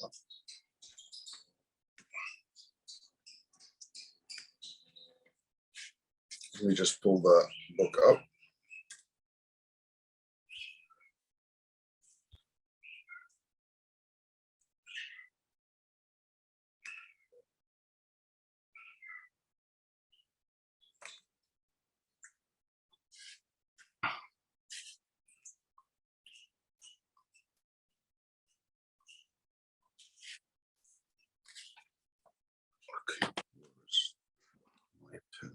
Let me just pull the book up. Okay, where's my pen?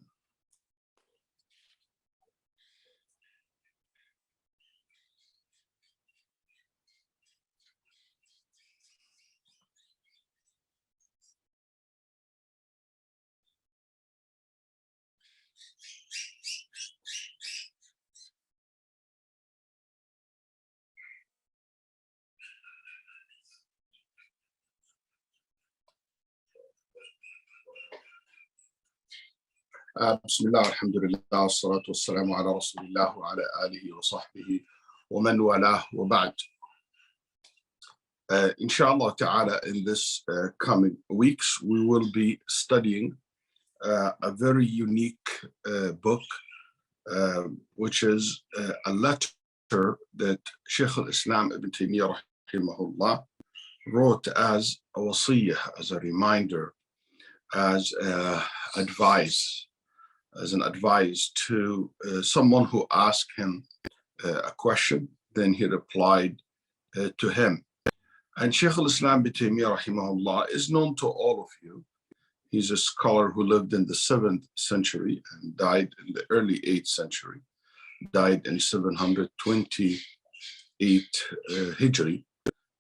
بسم الله الحمد لله والصلاة والسلام على رسول الله وعلى آله وصحبه ومن والاه وبعد. Insha Allaah ta'ala, in this coming weeks, we will be studying a very unique book, which is a letter that Shaykhul-Islaam Ibn Taymiyyah rahimahullah wrote as a wasiya, as a reminder, as advice, as an advice to someone who asked him a question, then he replied to him. And Shaykhul-Islaam Ibn Taymiyyah rahimahullah is known to all of you. He's a scholar who lived in the 7th century and died in the early 8th century, died in 728 Hijri,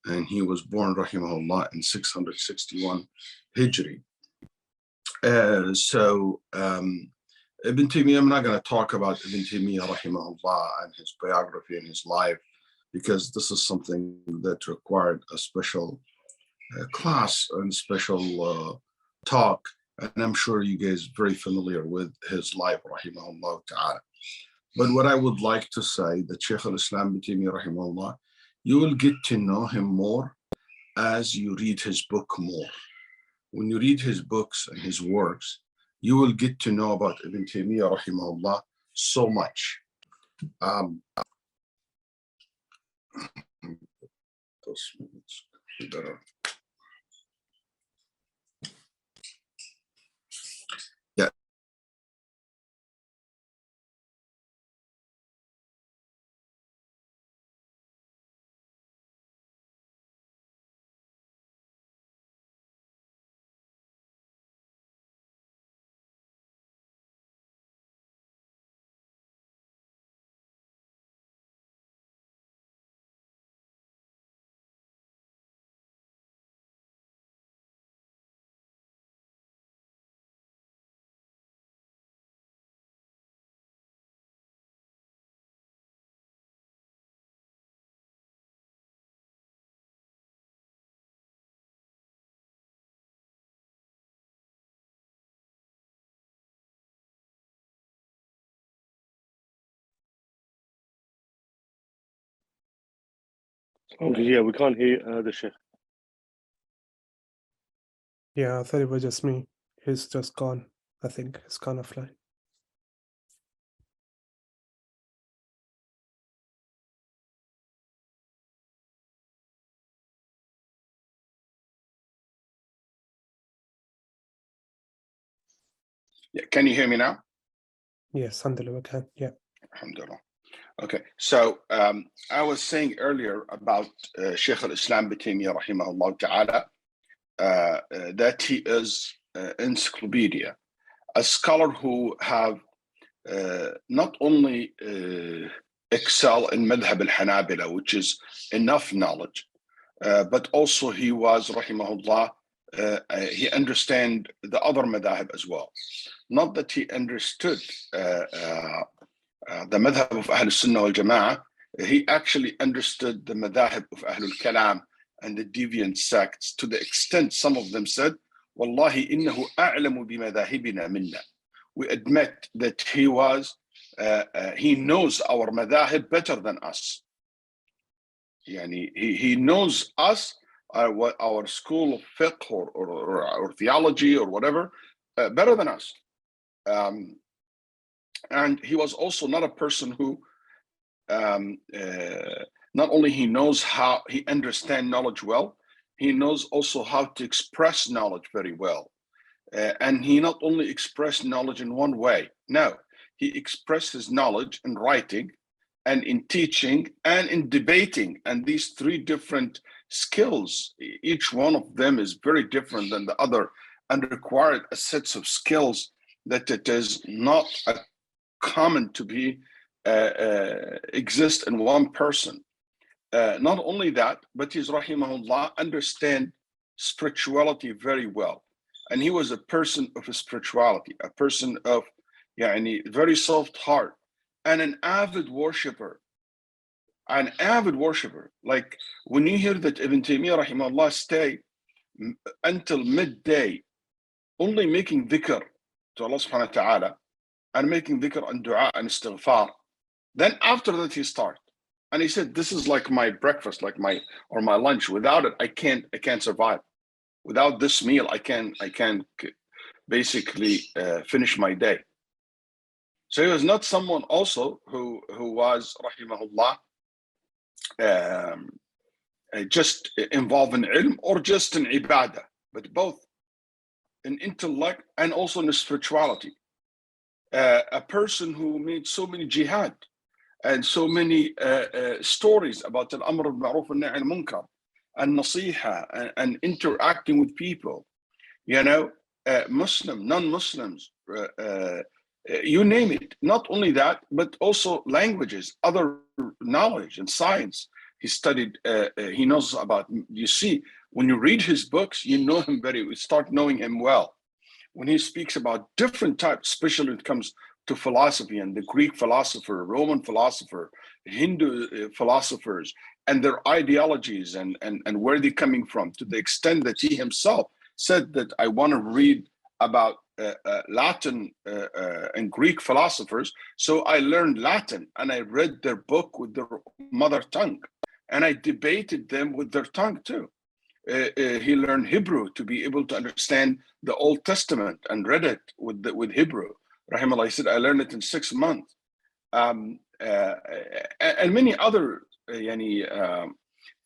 and he was born rahimahullah in 661 Hijri. Ibn Taymiyyah, I'm not going to talk about Ibn Taymiyyah rahimahullah and his biography and his life, because this is something that required a special class and special talk, and I'm sure you guys are very familiar with his life rahimahullah ta'ala. But what I would like to say, that Shaykhul-Islaam Ibn Taymiyyah rahimahullah, you will get to know him more as you read his book more. When you read his books and his works, you will get to know about Ibn Taymiyyah rahimahullah so much. Yeah. Okay, yeah, we can't hear the Sheikh. Yeah, I thought it was just me. He's just gone. I think he's gone offline. Yeah, can you hear me now? Yes, alhamdulillah, we can. Yeah. Alhamdulillah. Okay, so I was saying earlier about Shaykh-al-Islam Ibn Taymiyyah rahimahullah ta'ala, that he is encyclopedia, a scholar who have not only excel in madhab al-Hanabila, which is enough knowledge, but also he was rahimahullah, he understand the other madhab as well. Not that he understood the madhab of Ahl Sunnah wal Jama'ah, he actually understood the madhab of Ahlul Kalam and the deviant sects, to the extent some of them said, Wallahi innahu a'lamu bimadahibina minna. We admit that he knows our madhab better than us. Yani he knows us our school of fiqh or theology or whatever better than us. And he was also not a person who not only he knows how he understands knowledge well, he knows also how to express knowledge very well. And he not only expressed knowledge in one way, no, he expressed his knowledge in writing and in teaching and in debating. And these three different skills, each one of them is very different than the other and required a set of skills that it is not common to be exist in one person. Not only that, but his rahimahullah understand spirituality very well. And he was a person of spirituality, a person of very soft heart, and an avid worshipper. Like when you hear that Ibn Taymiyyah rahimahullah stay until midday only making dhikr to Allah subhanahu wa ta'ala and making dhikr and dua and istighfar, then after that he start. And he said, this is like my breakfast, like my lunch. Without it, I can't survive. Without this meal, I can basically finish my day. So he was not someone also who was rahimahullah just involved in ilm or just in ibadah, but both in intellect and also in spirituality. A person who made so many jihad and so many stories about al-amr bil-ma'ruf and nahy al-munkar and nasiha and interacting with people, Muslim, non-Muslims, you name it. Not only that, but also languages, other knowledge and science. He studied, he knows about, you see, when you read his books, you know him you start knowing him well. When he speaks about different types, especially when it comes to philosophy and the Greek philosopher, Roman philosopher, Hindu philosophers, and their ideologies and where they're coming from, to the extent that he himself said that I want to read about Latin and Greek philosophers. So I learned Latin and I read their book with their mother tongue, and I debated them with their tongue too. He learned Hebrew to be able to understand the Old Testament and read it with Hebrew. Rahimahullah, he said, I learned it in 6 months. And many other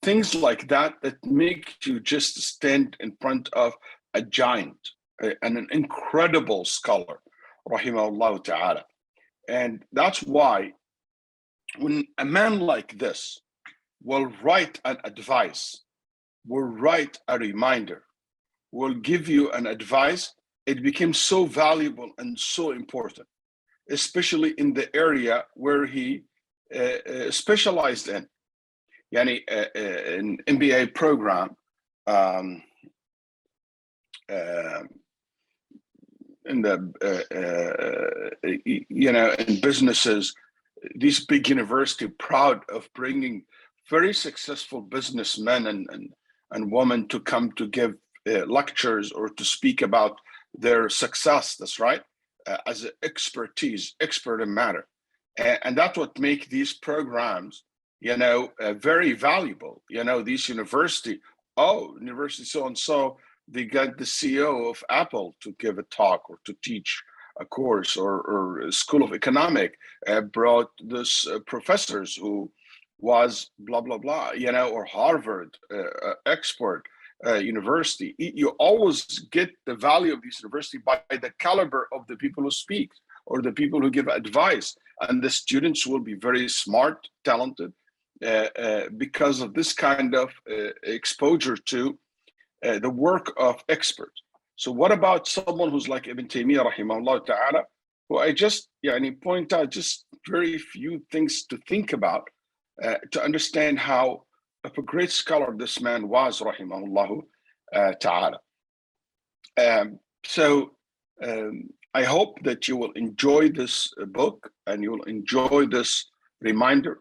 things like that make you just stand in front of a giant and an incredible scholar, rahimahullah ta'ala. And that's why when a man like this will write an advice, will write a reminder, will give you an advice, it becomes so valuable and so important, especially in the area where he specialized in. An MBA program, in the in businesses, these big universities proud of bringing very successful businessmen and women to come to give lectures or to speak about their success. That's right, as an expert in matter, and that's what make these programs very valuable. These university so and so, they got the CEO of Apple to give a talk or to teach a course, or School of Economic brought this professors who was blah blah blah, or Harvard expert university. You always get the value of this university by the caliber of the people who speak or the people who give advice, and the students will be very smart, talented, because of this kind of exposure to the work of experts. So what about someone who's like Ibn Taymiyyah rahimahullah ta'ala, who I just point out just very few things to think about to understand how of a great scholar this man was, rahimahullah ta'ala. I hope that you will enjoy this book and you will enjoy this reminder,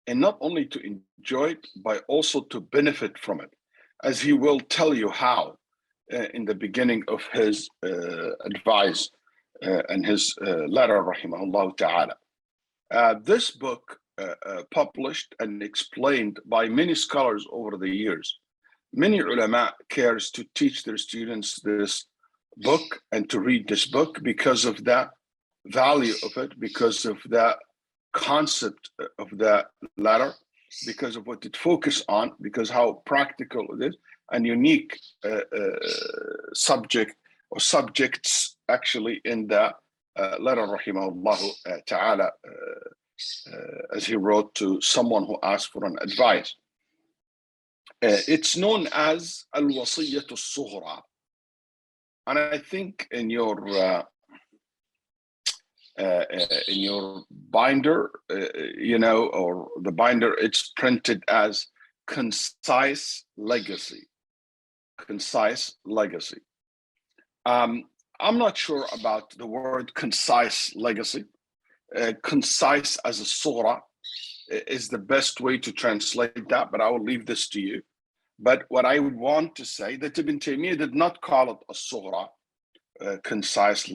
and not only to enjoy it, but also to benefit from it, as he will tell you how in the beginning of his advice and his letter, rahimahullah ta'ala. This book published and explained by many scholars over the years. Many ulama cares to teach their students this book and to read this book because of the value of it, because of the concept of the letter, because of what it focuses on, because how practical it is, and unique subject or subjects actually in the letter, rahimahullah ta'ala, as he wrote to someone who asked for an advice. It's known as al-Wasiyyah as-Sughraa. And I think in your binder, or the binder, it's printed as Concise Legacy. Concise Legacy. I'm not sure about the word concise legacy. Concise as a Sughraa is the best way to translate that, but I will leave this to you. But what I would want to say that Ibn Taymiyyah did not call it a Sughraa, concise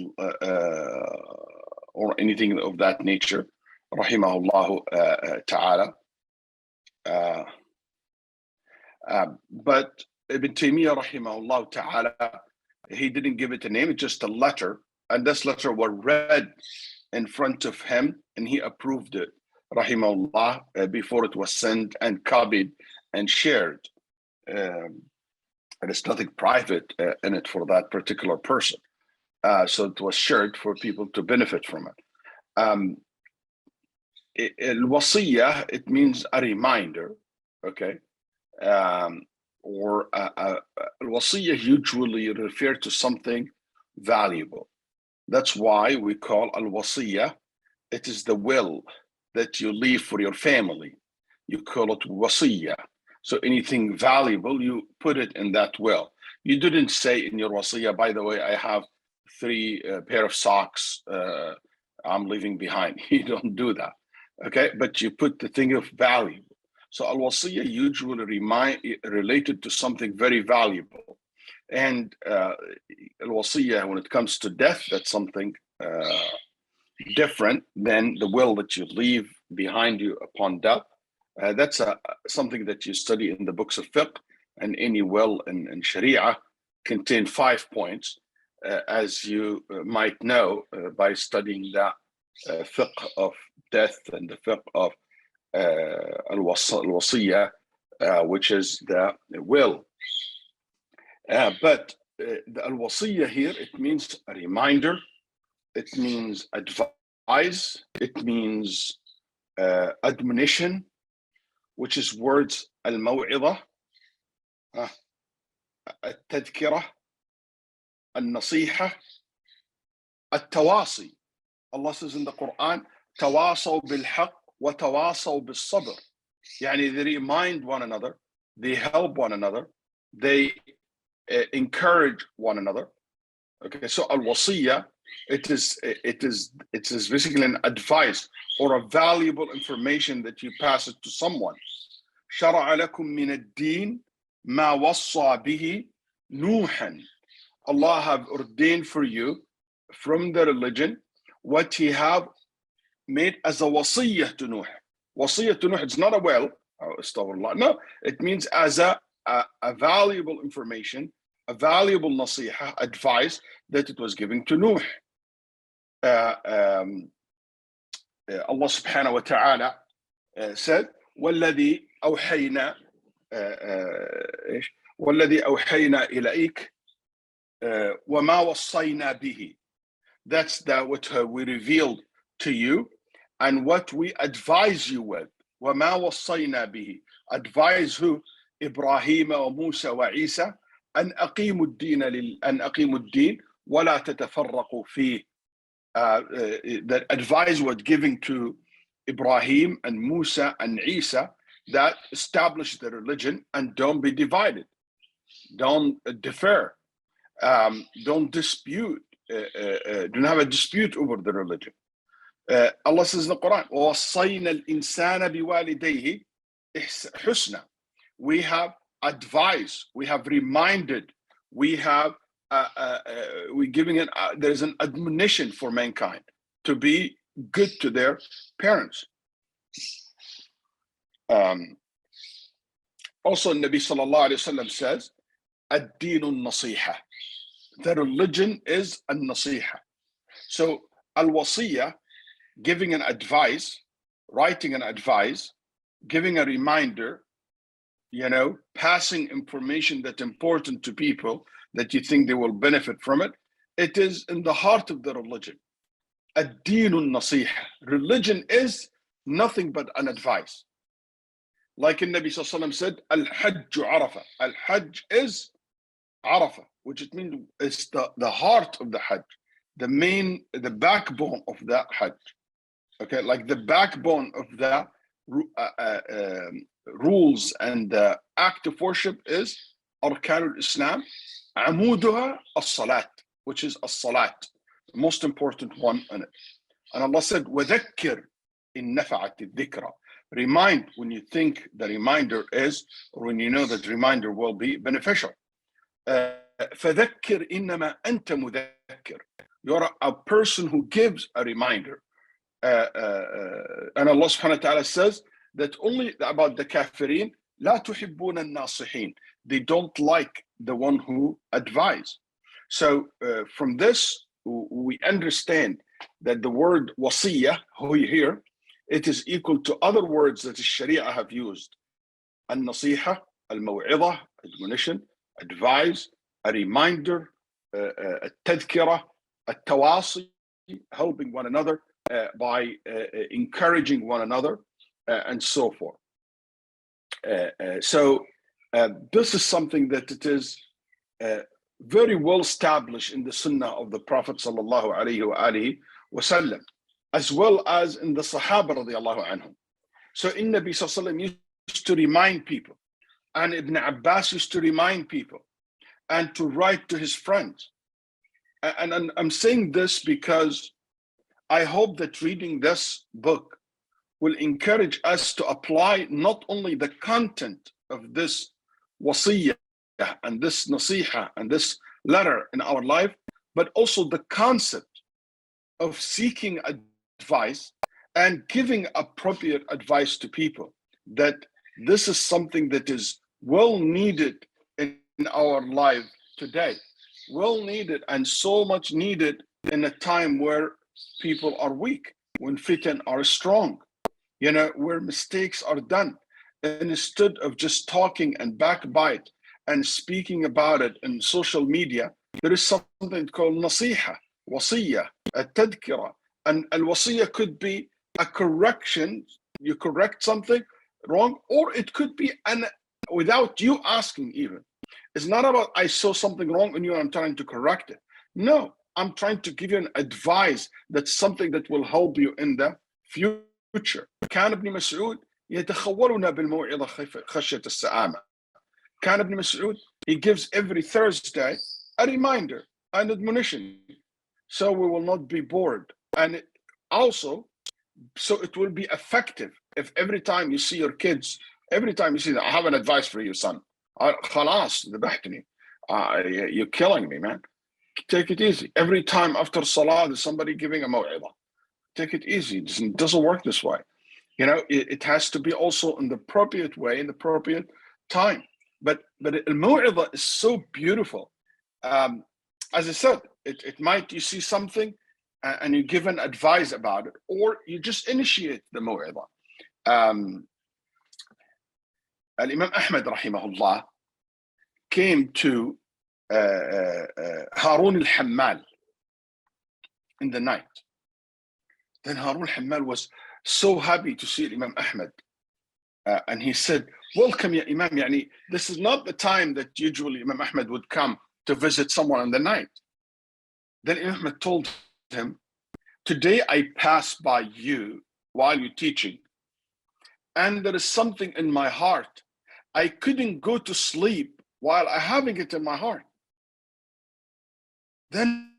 or anything of that nature, rahimahullah ta'ala. But Ibn Taymiyyah, rahimahullah ta'ala, he didn't give it a name, it's just a letter. And this letter was read in front of him and he approved it, rahimahullah, before it was sent and copied and shared. And it's nothing private in it for that particular person. So it was shared for people to benefit from it. Al-Wasiyyah, it means a reminder, okay? Or al-Wasiyyah usually refer to something valuable. That's why we call al-Wasiyyah, it is the will that you leave for your family. You call it Wasiyyah. So anything valuable, you put it in that will. You didn't say in your Wasiyyah, by the way, I have 3 pair of socks I'm leaving behind. You don't do that, okay? But you put the thing of value. So al-Wasiyyah usually related to something very valuable. And al-Wasiyyah, when it comes to death, that's something different than the will that you leave behind you upon death. That's something that you study in the books of fiqh, and any will in Sharia contain 5 points, as you might know by studying the fiqh of death and the fiqh of al-Wasiyyah, which is the will. But the al-Wasiyyah here, it means a reminder, it means advice, it means admonition, which is words al-Maw'idah, al-Tadhkirah, al-Nasihah, al-Tawasi. Allah says in the Quran, tawasaw bil-haq wa tawasaw bil-sabr. Yani they remind one another, they help one another, they encourage one another. Okay, so al-Wasiyyah, it is basically an advice or a valuable information that you pass it to someone. شرع لكم من الدين ما وصى به نوحا. Allah have ordained for you from the religion what he have made as a wasiyyah to Nuh. Wasiyyah to Nuh, it's not a will, no, it means as a valuable information, a valuable nasihah, advice that it was given to Nuh. Allah subhanahu wa ta'ala said, وَالَّذِي أَوْحَيْنَا وَالَّذِي أَوْحَيْنَا إِلَيْكَ وَمَا وَصَّيْنَا بِهِ. That's what we revealed to you and what we advise you with. وَمَا وَصَّيْنَا بِهِ. Advise who? إبراهيم وموسى وعيسى أن أقيموا الدين ولا تتفرقوا فيه. That advice was given to Ibrahim and Musa and Isa, that establish the religion and don't be divided, don't differ, don't dispute, don't have a dispute over the religion. Allah says in the Quran, وَوَصَّيْنَا الْإِنسَانَ بِوَالِدَيْهِ حُسْنًا. We have advised, we have reminded, we have we're giving it, there's an admonition for mankind to be good to their parents. Also, Nabi sallallahu alayhi wa sallam says, ad-deen al-nasiha. The religion is al-nasiha. So, al-Wasiyyah, giving an advice, writing an advice, giving a reminder, passing information that's important to people that you think they will benefit from it. It is in the heart of the religion. Ad-deen al-nasiha. Religion is nothing but an advice. Like the Nabi sallallahu alaihi wasallam said, al-hajj arafah. Al-hajj is arafah, which it means it's the heart of the hajj, the backbone of the hajj. Okay, like the backbone of the rules and the act of worship is arkan al-Islam, amuduha as-salat, which is as-salat, the most important one in it. And Allah said, وَذَكِّرْ إِن نَفَعَتِ الذِّكْرَى. Remind when you think the reminder is, or when you know that reminder will be beneficial. فَذَكِّرْ إِنَّمَا أَنْتَ مُذَكِّرْ. You're a person who gives a reminder. And Allah subhanahu wa ta'ala says that only about the kafirin, لا تحبون الناصحين. They don't like the one who advise. So from this, we understand that the word wasiya, here, it is equal to other words that the Sharia have used. Al-nasiha, al-maw'idah, admonition, advise, a reminder, a tadhkira, a tawasi, helping one another by encouraging one another, and so forth. So this is something that it is very well established in the Sunnah of the Prophet sallallahu alaihi wasallam, as well as in the Sahaba radiallahu anhum. So in Nabi sallallahu alaihi wasallam used to remind people, and Ibn Abbas used to remind people, and to write to his friends. And I'm saying this because I hope that reading this book will encourage us to apply not only the content of this wasiyyah and this nasiha and this letter in our life, but also the concept of seeking advice and giving appropriate advice to people. That this is something that is well needed in our life today, well needed and so much needed in a time where people are weak, when fitan are strong, where mistakes are done. And instead of just talking and backbite and speaking about it in social media, there is something called nasiha, wasiya, a tadhkira. And al-wasiya could be a correction. You correct something wrong, or it could be without you asking even. It's not about I saw something wrong in you and I'm trying to correct it. No, I'm trying to give you an advice that's something that will help you in the future. كان ابن مسعود يتخولنا بالموعظة خشية السآمة. كان ابن مسعود, he gives every Thursday a reminder, an admonition, so we will not be bored. And also, so it will be effective if every time you see your kids, every time you see that, I have an advice for you, son. خلاص ذبحتني. You're killing me, man. Take it easy. Every time after salah, there's somebody giving a maw'idah. Take it easy. It doesn't work this way. It has to be also in the appropriate way, in the appropriate time. But al-maw'idah is so beautiful. As I said, it might, you see something and you give an advice about it, or you just initiate the maw'idah. Al-Imam Ahmad rahimahullah came to Harun al-Hammal in the night. Then Harun al-Hammal was so happy to see Imam Ahmad, and he said, welcome ya Imam, this is not the time that usually Imam Ahmad would come to visit someone in the night. Then Imam Ahmad told him, today I passed by you while you're teaching, and there is something in my heart. I couldn't go to sleep while I having it in my heart. Then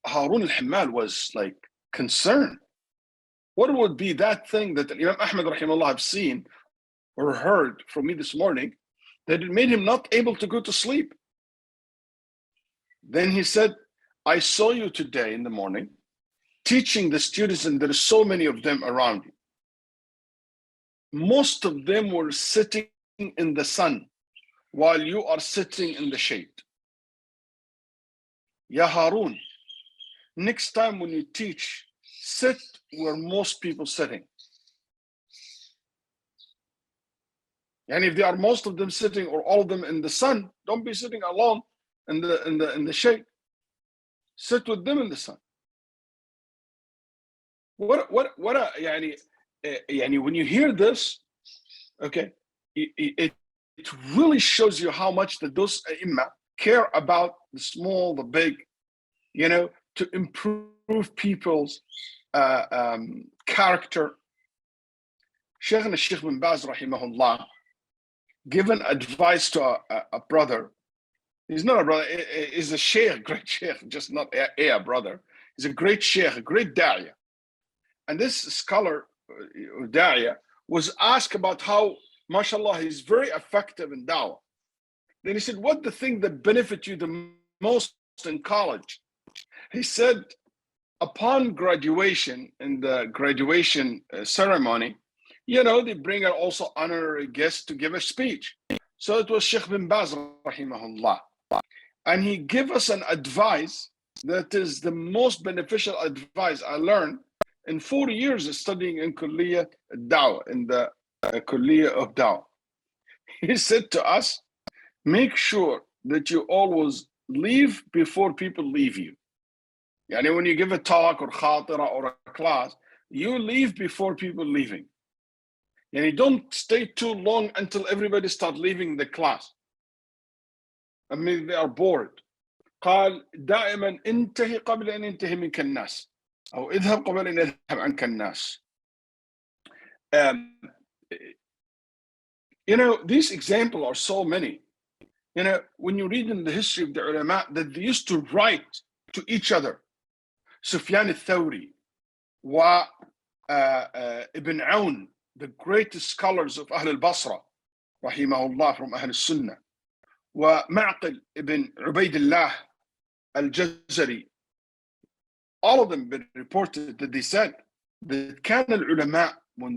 Harun al-Hammal was like concerned. What would be that thing that Imam Ahmad rahimahullah have seen or heard from me this morning that it made him not able to go to sleep? Then he said, I saw you today in the morning teaching the students, and there are so many of them around you. Most of them were sitting in the sun while you are sitting in the shade. Ya Harun, next time when you teach, sit where most people sitting. And if there are most of them sitting or all of them in the sun, don't be sitting alone in the shade. Sit with them in the sun. When you hear this, okay, it really shows you how much that those Imam care about the small, the big, to improve people's character. Shaykh bin Baz rahimahullah given advice to a brother. He's not a brother, he's a sheikh, great sheikh, just not a brother. He's a great sheikh, a great da'iyah. And this scholar, da'iyah, was asked about how, mashallah, he's very effective in da'wah. Then he said, what the thing that benefit you the most in college? He said, upon graduation, in the graduation ceremony, they bring out also honorary guests to give a speech. So it was Shaykh bin Baz, rahimahullah. And he gave us an advice that is the most beneficial advice I learned in 40 years of studying in Kulliyah Dawah, in the Kulliyah of Dawah. He said to us, make sure that you always leave before people leave you. When you give a talk or khatira or a class, you leave before people leaving. Don't stay too long until everybody starts leaving the class. I mean, they are bored. قال دائما انتهي قبل أن ينتهي منك الناس أو اذهب قبل أن يذهب عنك الناس. These examples are so many. When you read in the history of the ulama that they used to write to each other. Sufyan al-Thawri wa Ibn Awn, the greatest scholars of Ahl al-Basra, rahimahullah, from Ahl al-Sunnah, wa Mu'aadh ibn Jabal al-Jazari, all of them been reported that they said that كان العلماء, when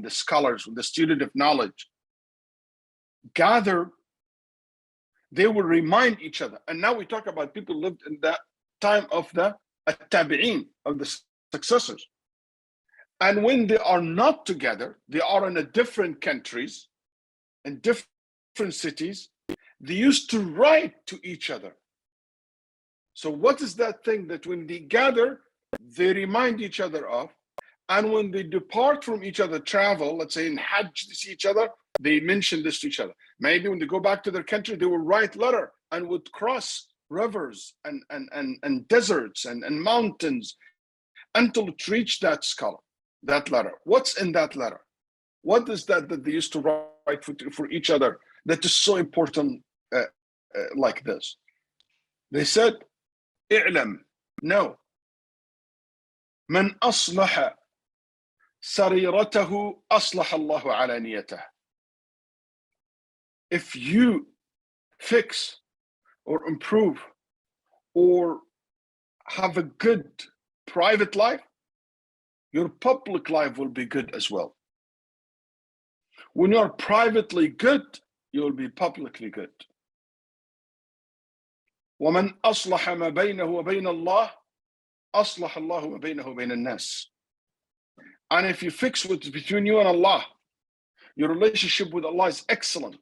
the scholars, when the student of knowledge gather, they will remind each other. And now we talk about people who lived in that time of the tabi'in, of the successors. And when they are not together, they are in a different countries, in different cities, they used to write to each other. So what is that thing that when they gather, they remind each other of? And when they depart from each other, travel, let's say in Hajj, they see each other, they mention this to each other. Maybe when they go back to their country, they will write letter and would cross rivers and deserts and mountains until it reached that scholar, that letter. What's in that letter? What is that they used to write for each other that is so important like this? They said, "I'lam, no. Man aslaha sariratahu aslaha Allahu alaniyatah." If you fix or improve or have a good private life, your public life will be good as well. When you're privately good, you'll be publicly good. وَمَنْ أَصْلَحَ مَا بَيْنَهُ وَبَيْنَ اللَّهِ أَصْلَحَ اللَّهُ مَا بَيْنَهُ وَبَيْنَ النَّاسِ. And if you fix what's between you and Allah, your relationship with Allah is excellent.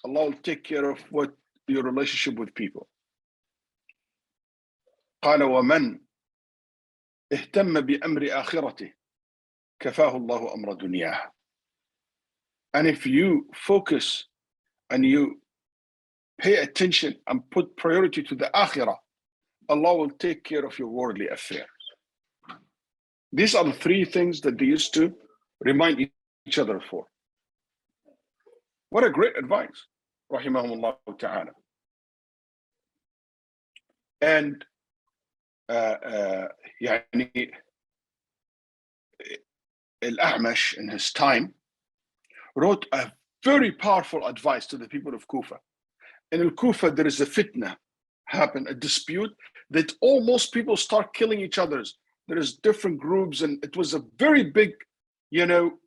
Allah will take care of what your relationship with people. قال ومن اهتم بأمر آخرته كفاه الله أمر دنياه. And if you focus and you pay attention and put priority to the akhirah, Allah will take care of your worldly affairs. These are the three things that they used to remind each other for. What a great advice, rahimahumullah ta'ala. And يعني al-A'mash in his time wrote a very powerful advice to the people of Kufa. In al-Kufa, there is a fitna happen, a dispute that almost people start killing each other. There is different groups, and it was a very big,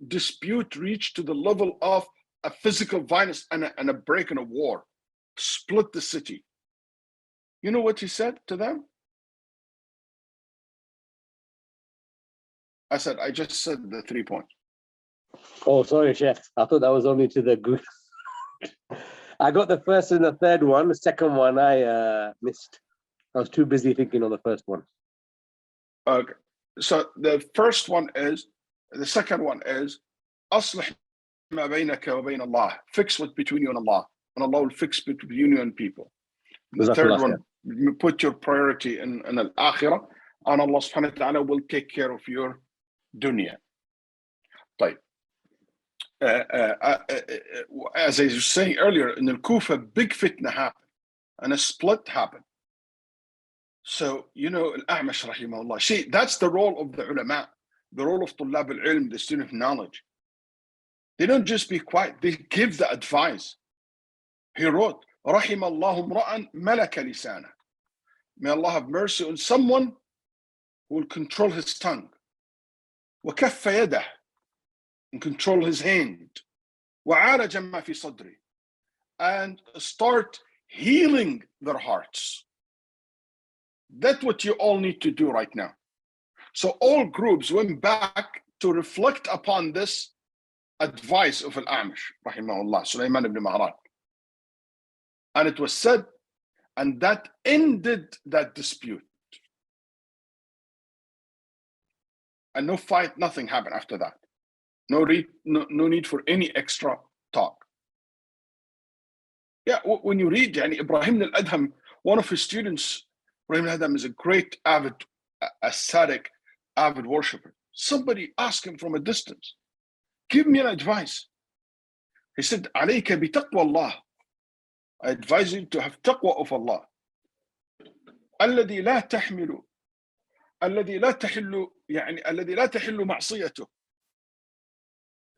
dispute reached to the level of a physical violence and a break in a war, split the city. You know what he said to them? I said, I just said the 3 points. Oh, sorry, Sheikh. I thought that was only to the good. I got the first and the third one. The second one I missed. I was too busy thinking on the first one. Okay. So the first one is, the second one is, أصلح ما بينك وبين الله. Fix what's between you and Allah. And Allah will fix between you and people. The third one, put your priority in al-akhirah, and Allah subhanahu wa ta'ala will take care of your dunya. طيب. As I was saying earlier, in Al-Kufa, big fitna happened and a split happened. So, you know, Al-A'mash rahimahullah, see, that's the role of the ulama, the role of Tullab al-Ilm, the student of knowledge. They don't just be quiet, they give the advice. He wrote, Rahimallahu mra'an malaka lisana. May Allah have mercy on someone who will control his tongue. Wa kaffa yadah, and control his hand. Wa araja ma fi sadri, and start healing their hearts. That's what you all need to do right now. So all groups went back to reflect upon this advice of Al-A'mash, rahimahullah, Sulaiman ibn Mahran. And it was said, and that ended that dispute. And no fight, nothing happened after that. No need for any extra talk. Yeah, when you read Ibrahim al-Adham, one of his students, Ibrahim al-Adham is a great avid, ascetic, avid worshipper. Somebody asked him from a distance, give me an advice. He said, عليك بتقوى الله. I advise you to have taqwa of Allah. الذي لا تحمل الذي لا تحل يعني الذي لا تحل معصيته.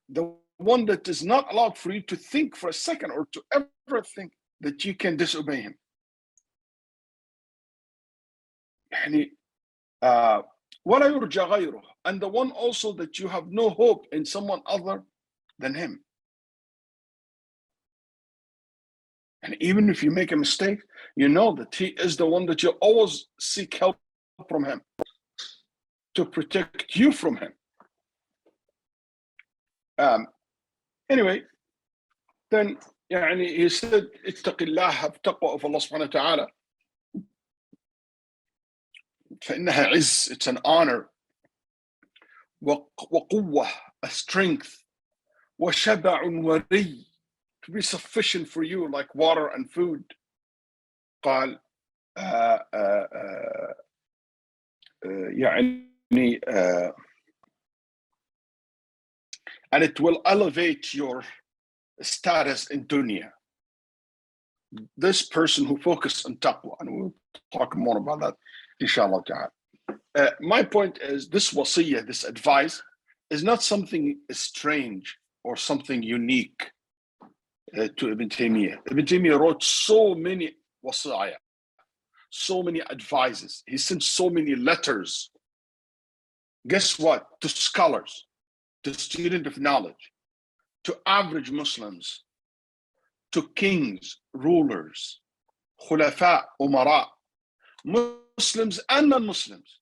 The one that is not allowed for you to think for a second or to ever think that you can disobey him. يعني ولا يرجى غيره, and the one also that you have no hope in someone other than him. And even if you make a mistake, you know that he is the one that you always seek help from him to protect you from him. Anyway, then he said, اتق الله, have taqwa of Allah subhanahu wa ta'ala. فإنها عز, it's an honor. وقوة, a strength. وشبع وري, to be sufficient for you like water and food. قال and it will elevate your status in dunya. This person who focuses on taqwa, and we'll talk more about that, Insha Allaah ta'ala. My point is, this wasiya, this advice, is not something strange or something unique to Ibn Taymiyyah. Ibn Taymiyyah wrote so many wasiyah, so many advices. He sent so many letters. Guess what? To scholars, to students of knowledge, to average Muslims, to kings, rulers, khulafa, umara, Muslims and non-Muslims.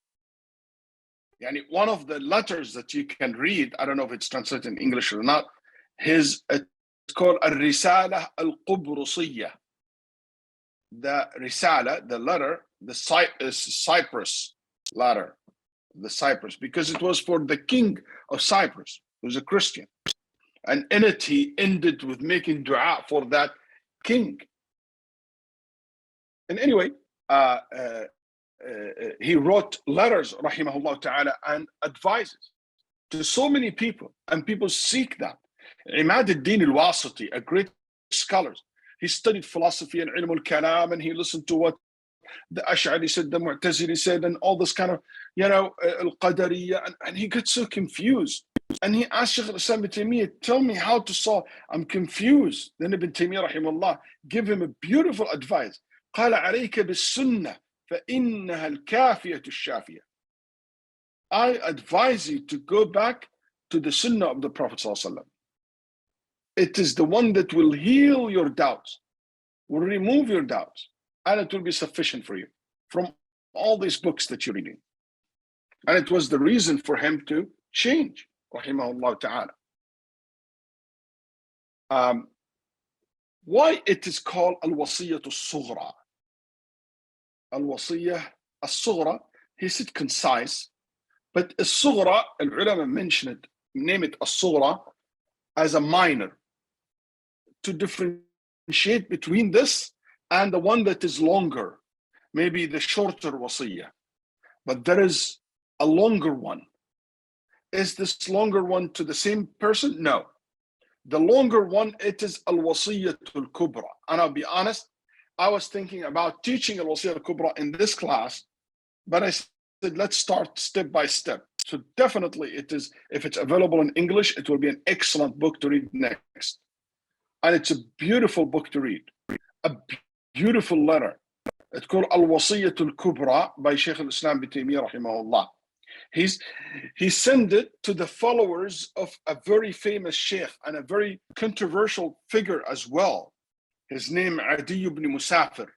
One of the letters that you can read, I don't know if it's translated in English or not, it's called al-Risala al-Qubrusiyah. The Risala, the letter, the Cyprus letter, the Cyprus, because it was for the king of Cyprus, who was a Christian. And in it, he ended with making dua for that king. And anyway, he wrote letters, rahimahullah ta'ala, and advices to so many people, and people seek that. Ahmad ibn al-Wasiti, a great scholar, he studied philosophy and ilm al-kalam, and he listened to what the Ash'ari said, the Mu'tazili said, and all this kind of, al-Qadariyah, and he got so confused. And he asked Shaykhul-Islaam Ibn Taymiyyah, tell me how to solve, I'm confused. Then Ibn Taymiyyah, rahimahullah, give him a beautiful advice. قال عليك بالسنة فإنها الكافية الشافية. I advise you to go back to the sunnah of the Prophet ﷺ. it is the one that will heal your doubts, will remove your doubts, and it will be sufficient for you from all these books that you're reading. And it was the reason for him to change, rahimahullah ta'ala. Why it is called al-Wasiyyah as-Sughraa? Al-Wasiyyah as-Sughraa, he said concise, but as-Sughraa, al-ulama mention it, name it as-Sughraa as a minor, to differentiate between this and the one that is longer, maybe the shorter Wasiyyah. But there is a longer one. Is this longer one to the same person? No. The longer one, it is al-Wasiyyah al-Kubra. And I'll be honest, I was thinking about teaching al-Wasiyyah al-Kubra in this class, but I said, let's start step by step. So definitely it is, if it's available in English, it will be an excellent book to read next. And it's a beautiful book to read, a beautiful letter. It's called al-Wasiyyah al-Kubra by Shaykhul-Islaam Ibn Taymiyyah, rahimahullah. He sent it to the followers of a very famous sheikh and a very controversial figure as well. His name, Adi ibn Musafir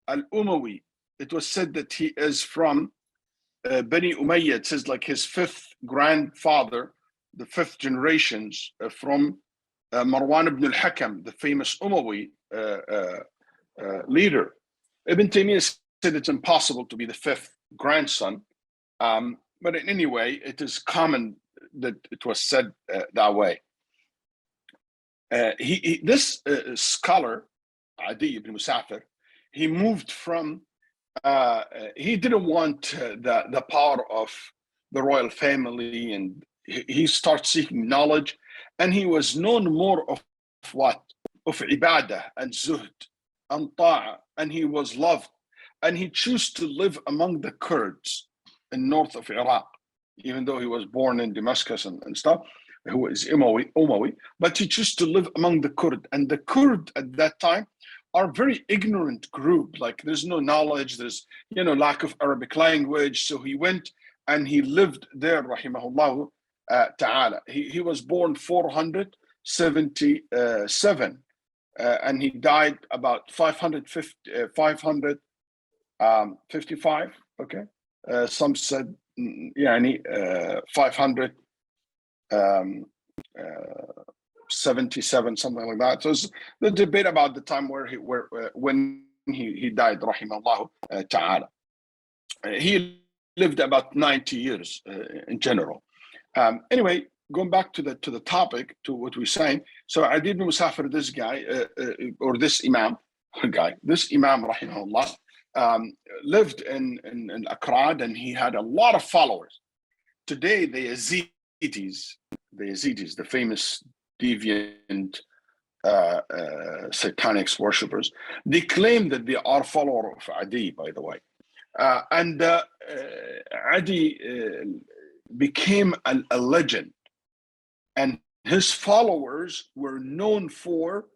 al-Umawi. It was said that he is from Bani Umayyah. It says like his fifth grandfather, the fifth generations from Marwan ibn al-Hakam, the famous Umawi leader. Ibn Taymiyyah said it's impossible to be the fifth grandson. But in any way, it is common that it was said that way. This scholar, Adi ibn Musafir, he moved from, he didn't want the power of the royal family, and he started seeking knowledge, and he was known more of what? Of ibadah and zuhd and ta'a, and he was loved, and he chose to live among the Kurds in north of Iraq, even though he was born in Damascus and stuff, who is Umawi, but he chose to live among the Kurd. And the Kurd at that time are a very ignorant group. Like there's no knowledge, there's lack of Arabic language. So he went and he lived there, rahimahullah ta'ala. He was born 477, and he died about 555. Okay. Some said 577, something like that. So it's the debate about the time when he died, rahimahullah ta'ala. He lived about 90 years in general. Anyway, going back to the topic, to what we're saying. So Adi ibn Musafir, this guy, or this imam, rahimahullah, lived in Akkad, and he had a lot of followers. Today, the Yazidis, the famous deviant satanic worshippers, they claim that they are followers of Adi, by the way. And Adi became a legend, and his followers were known for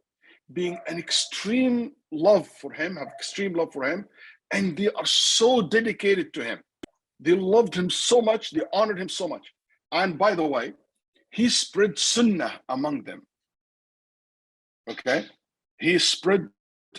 being an extreme love for him, and they are so dedicated to him. They loved him so much, they honored him so much. And by the way, he spread sunnah among them. Okay? He spread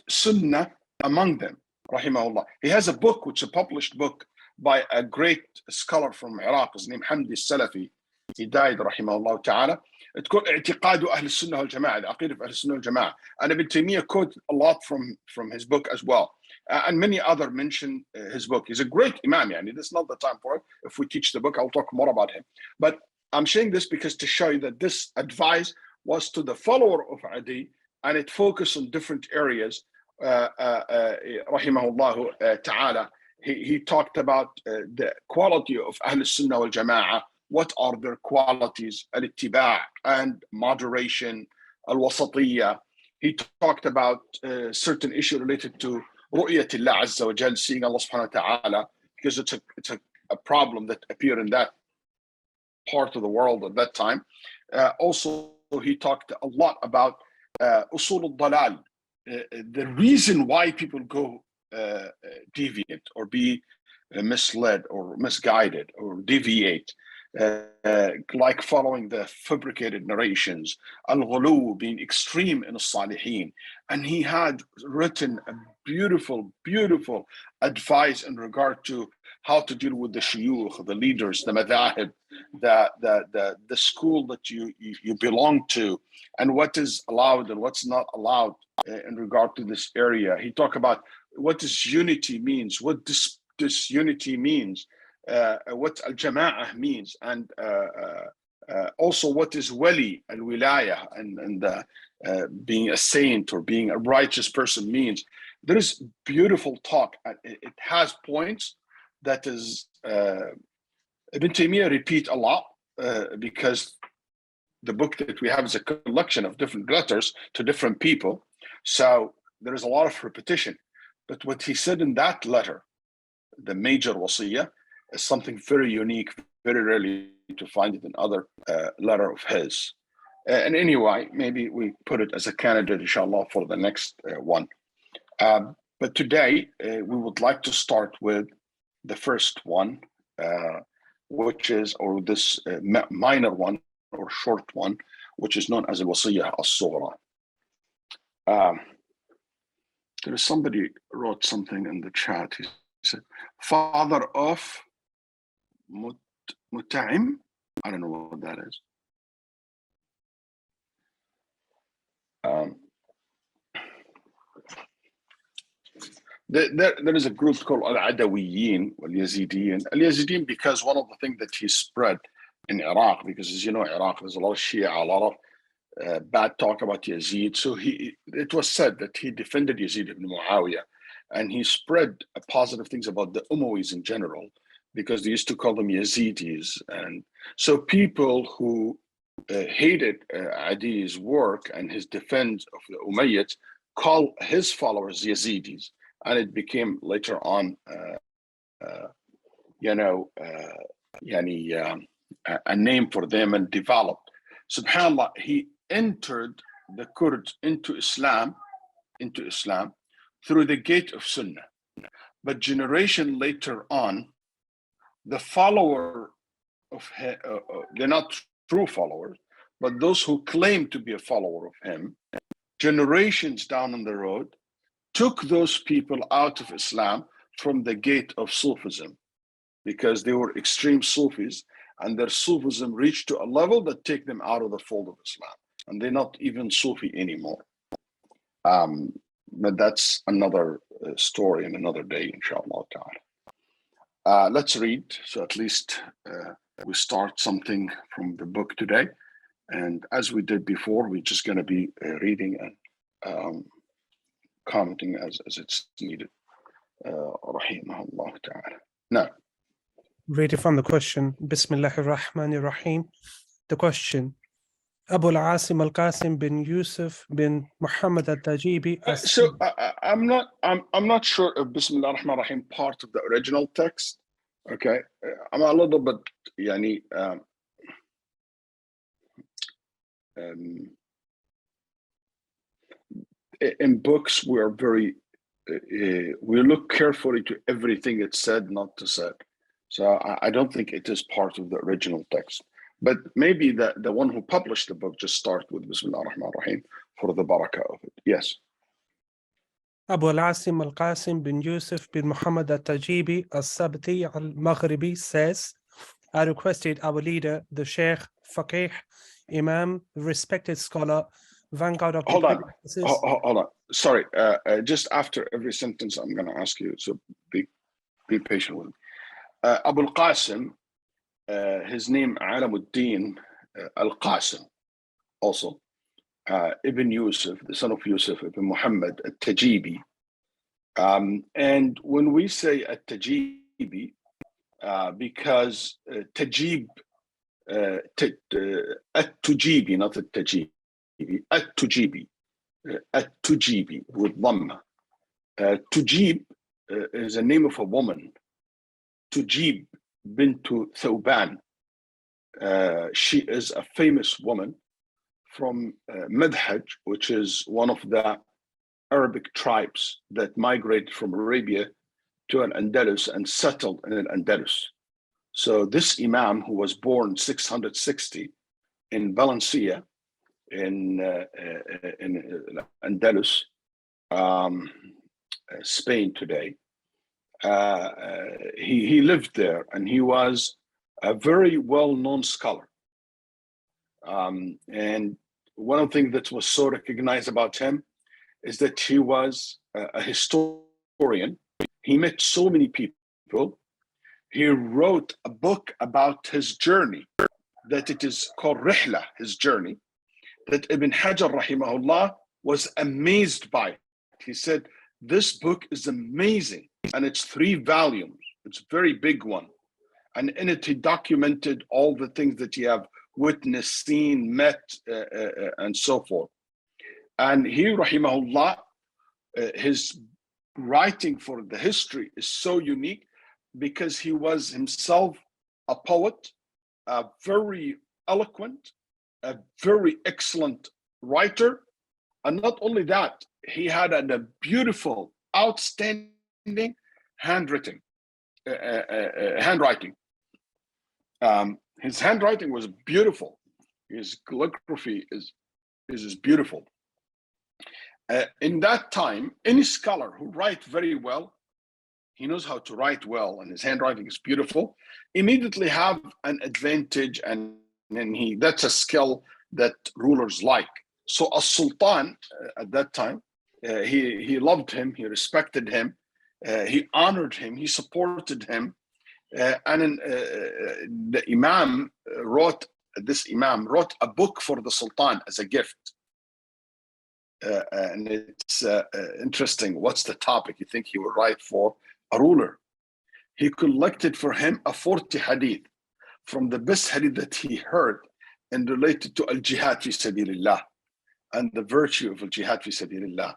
sunnah among them, rahimahullah. He has a book, which is a published book by a great scholar from Iraq, his name Hamdi Salafi. He died, rahimahullah ta'ala. It's called اعتقاد أهل السنة والجماعة, the Aqeedah of Ahl Sunnah wal Jama'ah. And Ibn Taymiyyah quote a lot from his book as well. And many other mention his book. He's a great imam, yani. This is not the time for it. If we teach the book, I'll talk more about him. But I'm saying this because to show you that this advice was to the follower of Adi, and it focused on different areas. Rahimahullah ta'ala. He talked about the quality of Ahl Sunnah wal Jama'ah. What are their qualities? Al-ittiba' and moderation, al-wasatiyya. He talked about certain issue related to ru'yatillah azza wa jal, seeing Allah subhanahu wa ta'ala, because it's a problem that appeared in that part of the world at that time. Also, he talked a lot about usul al-dalal, the reason why people go deviant or be misled or misguided or deviate. like following the fabricated narrations, al-ghulu, being extreme in al-salihin. And he had written a beautiful, beautiful advice in regard to how to deal with the shuyukh, the leaders, the madhahib, the school that you belong to, and what is allowed and what's not allowed in regard to this area. He talked about what disunity means, what disunity means, what al-jama'ah means, and also what is wali, al-wilayah, and being a saint or being a righteous person means. There is beautiful talk. It has points that is Ibn Taymiyyah repeat a lot because the book that we have is a collection of different letters to different people. So there is a lot of repetition. But what he said in that letter, the major wasiya, is something very unique, very rarely to find it in other letter of his. And anyway, maybe we put it as a candidate, inshallah, for the next one. But today, we would like to start with the first one, which is, or this minor one or short one, which is known as al-Wasiyyah, as-Sughraa. There is somebody wrote something in the chat. He said, father of Mut'im. I don't know what that is. There is a group called al-Adawiyin, al-Yazidiyyin. Al-Yazidiyyin, because one of the things that he spread in Iraq, because as you know, Iraq, there's a lot of Shia, a lot of bad talk about Yazid. So it was said that he defended Yazid ibn Mu'awiyah, and he spread positive things about the Umayyads in general, because they used to call them Yazidis. And so people who hated Adi's work and his defense of the Umayyads call his followers Yazidis. And it became later on, a name for them and developed. SubhanAllah, he entered the Kurds into Islam through the gate of Sunnah. But generation later on, the follower of him, they're not true followers, but those who claim to be a follower of him, generations down on the road, took those people out of Islam from the gate of Sufism, because they were extreme Sufis, and their Sufism reached to a level that take them out of the fold of Islam, and they're not even Sufi anymore. But that's another story in another day, inshallah ta'ala. Let's read, so at least we start something from the book today. And as we did before, we're just going to be reading and commenting as it's needed. Rahimahullah ta'ala. Now, Reading from the question, Bismillahir Rahmanir Rahim. The question, Abu al-Asim al-Qasim bin Yusuf bin Muhammad al-Tajibi. So I'm not sure if Bismillah ar-Rahman ar-Rahim part of the original text. Okay, I'm a little bit in books we're very we look carefully to everything it's said, not to said. So I don't think it is part of the original text. But maybe the one who published the book just start with Bismillah ar-Rahman ar-Rahim for the barakah of it. Yes. Abu al-Asim al-Qasim bin Yusuf bin Muhammad al-Tajibi al-Sabti al-Maghribi says, I requested our leader, the Sheikh, Faqih, Imam, respected scholar, vanguard of Hold on. Sorry. Just after every sentence, I'm going to ask you. So be patient with me. Abu al-Qasim, his name Alamuddin al-Qasim, also Ibn Yusuf, the son of Yusuf ibn Muhammad al-Tajibi. And when we say al-Tajibi, because Tajib, at-Tujibi, not al-Tajibi, at-Tujibi, at-Tujibi with Dhamma. Tujib is a name of a woman. Tujib bintu Thawban. She is a famous woman from Madhaj, which is one of the Arabic tribes that migrated from Arabia to Al-Andalus and settled in Al-Andalus. So this Imam, who was born 660 in Valencia, in Andalus, Spain today, he lived there, and he was a very well-known scholar. And one of the things that was so recognized about him is that he was a historian. He met so many people. He wrote a book about his journey, that it is called Rihla, his journey, that Ibn Hajar rahimahullah was amazed by it. He said, this book is amazing, and it's 3 volumes. It's a very big one. And in it, he documented all the things that he have witnessed, seen, met, and so forth. And he, rahimahullah, his writing for the history is so unique because he was himself a poet, a very eloquent, a very excellent writer. And not only that, he had a beautiful, outstanding handwriting. His handwriting was beautiful. His calligraphy is beautiful. In that time, any scholar who writes very well, he knows how to write well, and his handwriting is beautiful, immediately have an advantage, and that's a skill that rulers like. So a sultan at that time, he loved him, he respected him, he honored him, he supported him. And the Imam wrote a book for the Sultan as a gift. And it's interesting. What's the topic you think he would write for a ruler? He collected for him a 40 hadith from the best hadith that he heard and related to al-jihad fi sabilillah and the virtue of al-jihad fi sabilillah.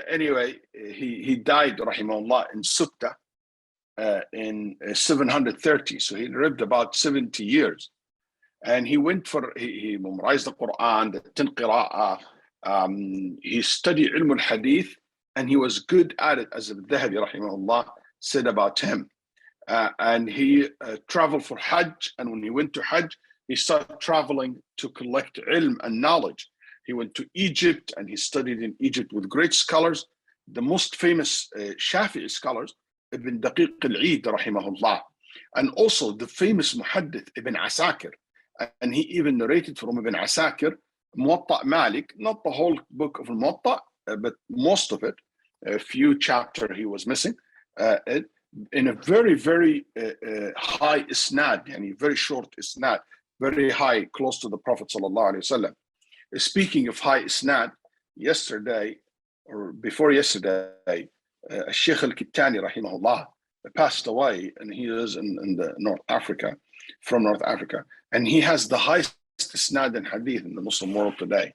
Anyway, he died, rahimahullah, in Sutta in 730. So he lived about 70 years. And he went he memorized the Quran, the 10 qira'ah. He studied ilm al-hadith, and he was good at it, as al-Dhahabi, rahimahullah, said about him. And he traveled for Hajj, and when he went to Hajj, he started traveling to collect ilm and knowledge. He went to Egypt, and he studied in Egypt with great scholars. The most famous Shafi'i scholars, Ibn Daqiq al-Eid, rahimahullah, and also the famous muhaddith, Ibn Asakir. And he even narrated from Ibn Asakir, Muwatta Malik, not the whole book of Muwatta, but most of it, a few chapters he was missing, in a very, very high isnad, yani very short isnad, very high, close to the Prophet sallallahu alaihi wasallam. Speaking of high isnad, yesterday, or before yesterday, Shaykh al-Kittani, rahimahullah, passed away, and he is in the North Africa, from North Africa, and he has the highest isnad in hadith in the Muslim world today,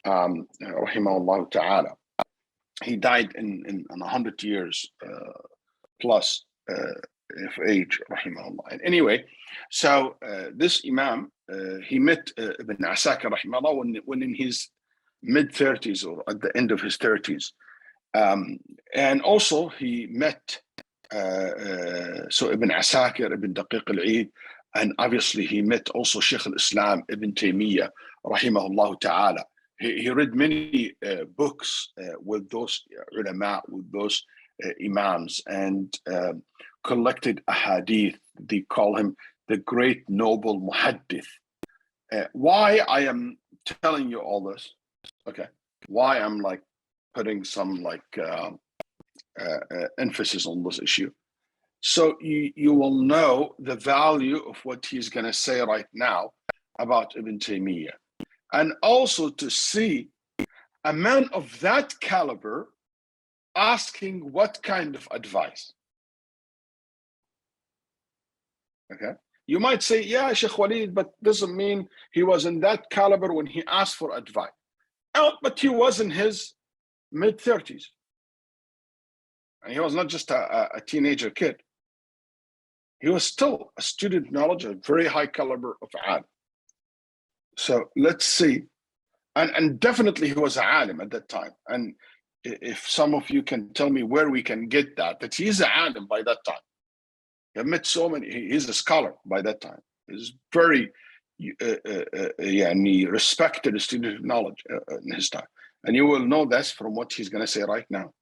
rahimahullah ta'ala. He died in 100 years plus of age, rahimahullah. And anyway, so this Imam, he met Ibn Asakir, rahimahullah, when in his mid-30s or at the end of his 30s. And also he met so Ibn Asakir, Ibn Daqiq al-Eid, and obviously he met also Shaykhul-Islaam Ibn Taymiyyah, rahimahullah ta'ala. He read many books with those ulama, with those imams, and collected ahadith. They call him the great noble muhaddith. Why I am telling you all this, okay, why I'm like putting some like emphasis on this issue, so you will know the value of what he's going to say right now about Ibn Taymiyyah, and also to see a man of that caliber asking what kind of advice. Okay, you might say, yeah, Sh.Waleed, but doesn't mean he was in that caliber when he asked for advice. Oh, but he was in his mid-30s. And he was not just a teenager kid. He was still a student of knowledge, a very high caliber of alim. So let's see. And definitely he was an alim at that time. And if some of you can tell me where we can get that he is an alim by that time. He met so many. He's a scholar by that time. He's very respected student of knowledge in his time. And you will know this from what he's going to say right now.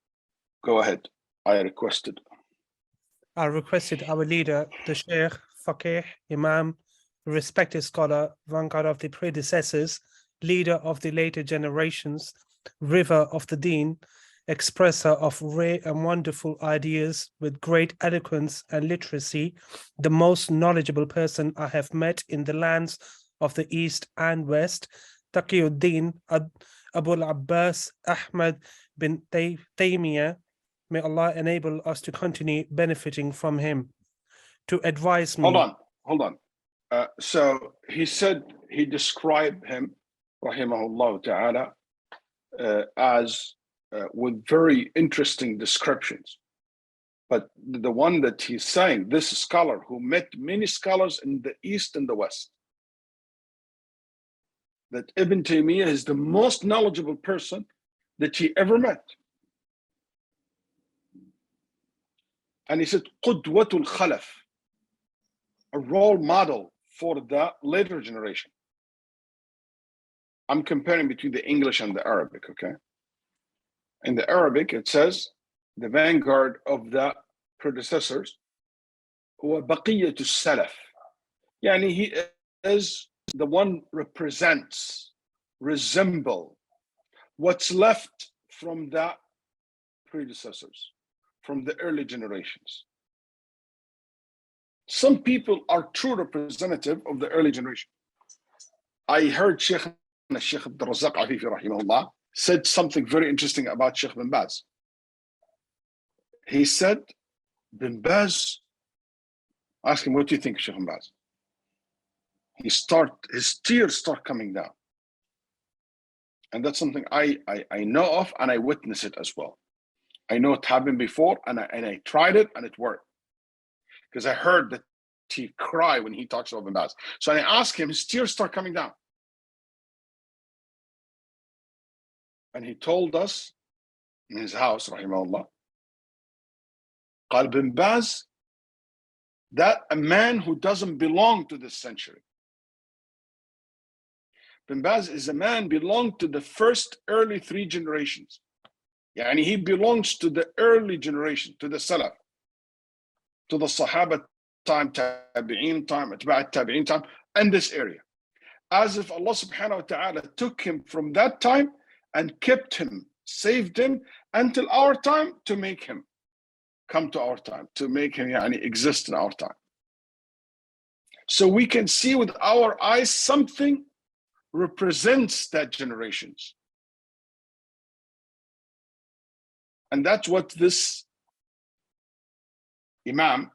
Go ahead. I requested our leader, the Sheikh, Faqih, Imam, respected scholar, vanguard of the predecessors, leader of the later generations, river of the deen, expresser of rare and wonderful ideas with great eloquence and literacy, the most knowledgeable person I have met in the lands of the East and West, Taqiyuddin Abu al-Abbas Ahmad ibn Taymiyah. May Allah enable us to continue benefiting from him. To advise me. Hold on. So he said, he described him, rahimahullah ta'ala, as with very interesting descriptions. But the one that he's saying, this scholar who met many scholars in the East and the West, that Ibn Taymiyyah is the most knowledgeable person that he ever met. And he said, Qudwatul Khalaf, a role model for the later generation. I'm comparing between the English and the Arabic, okay? In the Arabic, it says, the vanguard of the predecessors, huwa baqiyatu salaf. Yani he is the one resemble what's left from the predecessors, from the early generations. Some people are true representative of the early generation. I heard Sheikh Abdul Razak Afifi rahimahullah said something very interesting about Sheikh bin Baz. He said, bin Baz, ask him, what do you think of Sheikh bin Baz? His tears start coming down. And that's something I know of, and I witness it as well. I know it happened before, and I tried it, and it worked. Because I heard that he cry when he talks about bin Baz. So I asked him, his tears start coming down. And he told us in his house, rahimahullah, قال bin Baz, that a man who doesn't belong to this century. Bin Baz is a man belonging to the first early 3 generations. Yani he belongs to the early generation, to the Salaf, to the Sahaba time, Tabi'een time, Atba'at Tabi'een time, and this area. As if Allah subhanahu wa ta'ala took him from that time and kept him, saved him until our time to make him come to our time, to make him exist in our time. So we can see with our eyes something represents that generations. And that's what this Imam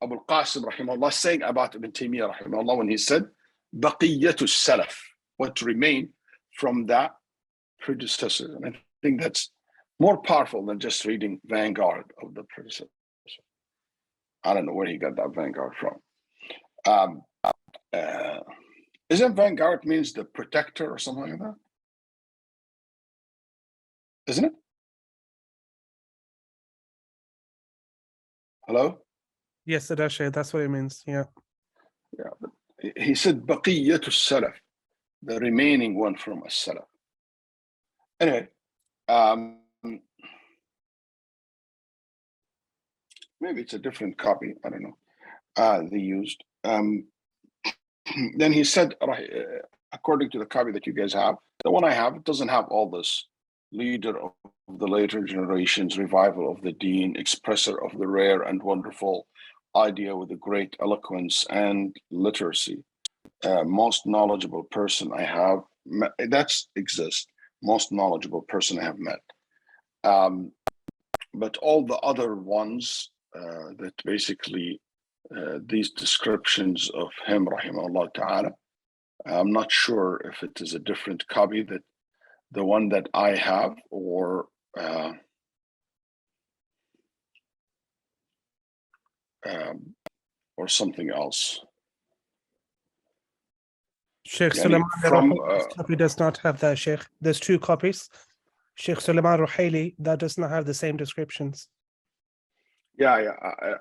Abu al-Qasim rahimahullah saying about Ibn Taymiyyah rahimahullah when he said, Baqiyatu Salaf, what remain from that predecessor. And I think that's more powerful than just reading vanguard of the predecessor. I don't know where he got that vanguard from. Isn't vanguard means the protector or something like that? Isn't it? Hello? Yes, Adashe, that's what it means. Yeah. Yeah, but he said Baqiyatu Salaf, the remaining one from as-Salaf. Anyway, maybe it's a different copy. I don't know. They used. Then he said, according to the copy that you guys have, the one I have, it doesn't have all this. Leader of the later generations, revival of the deen, expresser of the rare and wonderful idea with a great eloquence and literacy. Most knowledgeable person I have met, that exists. Most knowledgeable person I have met. But all the other ones that basically these descriptions of him, rahimahullah ta'ala, I'm not sure if it is a different copy that the one that I have or something else. Sheikh Sulaiman copy does not have that, Sheikh. There's 2 copies. Sheikh Sulaiman Ruhaili, that does not have the same descriptions. Yeah,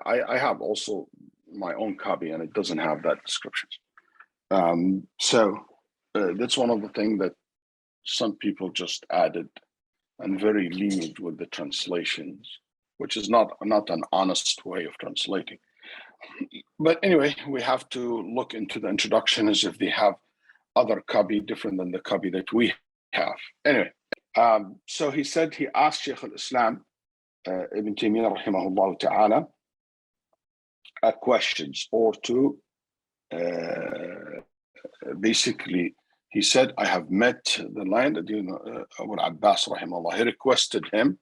I have also my own copy, and it doesn't have that description. So that's one of the things that some people just added, and very lenient with the translations, which is not an honest way of translating. But anyway, we have to look into the introduction as if they have other copy different than the copy that we have. Anyway, so he said he asked Shaykhul-Islaam Ibn Taymiyyah rahimahullah ta'ala questions, or to basically, he said, I have met the land, you know, Abu Abbas rahimahullah. He requested him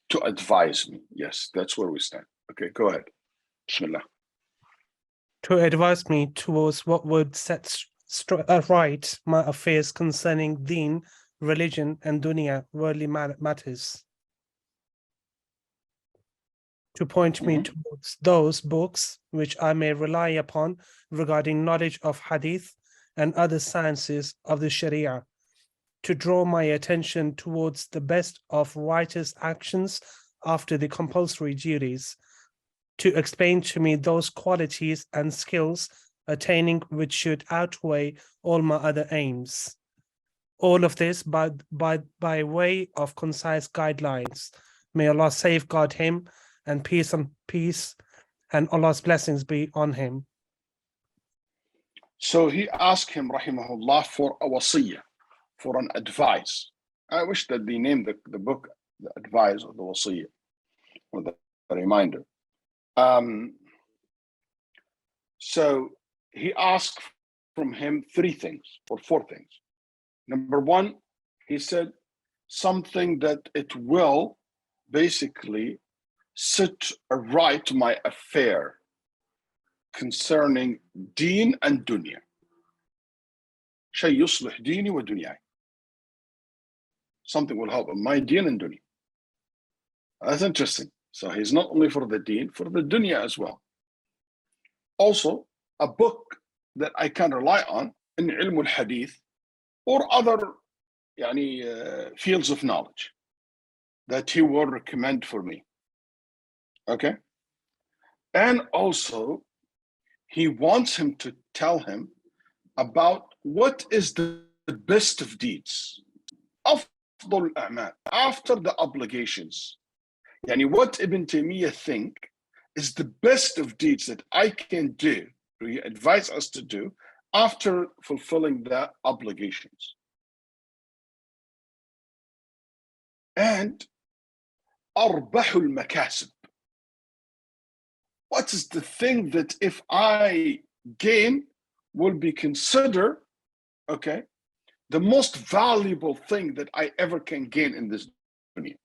to advise me. Yes, that's where we stand. Okay, go ahead. Bismillah. To advise me towards what would set right my affairs concerning deen, religion, and dunya, worldly matters. To point me towards those books which I may rely upon regarding knowledge of hadith and other sciences of the Sharia. To draw my attention towards the best of righteous actions after the compulsory duties. To explain to me those qualities and skills attaining which should outweigh all my other aims. All of this by way of concise guidelines. May Allah safeguard him, and peace and Allah's blessings be on him. So he asked him, rahimahullah, for a wasiya, for an advice. I wish that they named the book the advice or the wasiya, or the reminder. So he asked from him three things or four things. Number one, he said something that it will basically set right my affair concerning deen and dunya. شيء يصلح ديني ودنياي. Something will help my deen and dunya. That's interesting. So he's not only for the deen, for the dunya as well. Also, a book that I can rely on in ilm al-hadith or other fields of knowledge that he will recommend for me. Okay? And also, he wants him to tell him about what is the best of deeds, afdal al-a'mal, after the obligations. What Ibn Taymiyyah think is the best of deeds that I can do, or he advise us to do, after fulfilling the obligations. And arbahul makasib. What is the thing that if I gain will be considered, okay, the most valuable thing that I ever can gain in this dunya?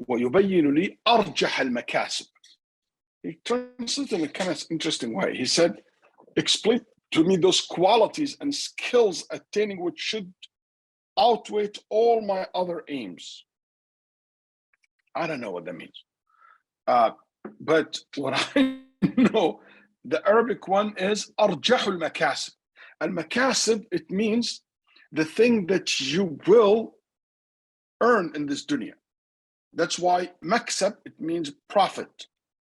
ويبين لي أرجح المكاسب. He translated in a kind of interesting way. He said, explain to me those qualities and skills attaining which should outweigh all my other aims. I don't know what that means. But what I know, the Arabic one is أرجح المكاسب. Al-makasib, it means the thing that you will earn in this dunya. That's why maksab, it means profit,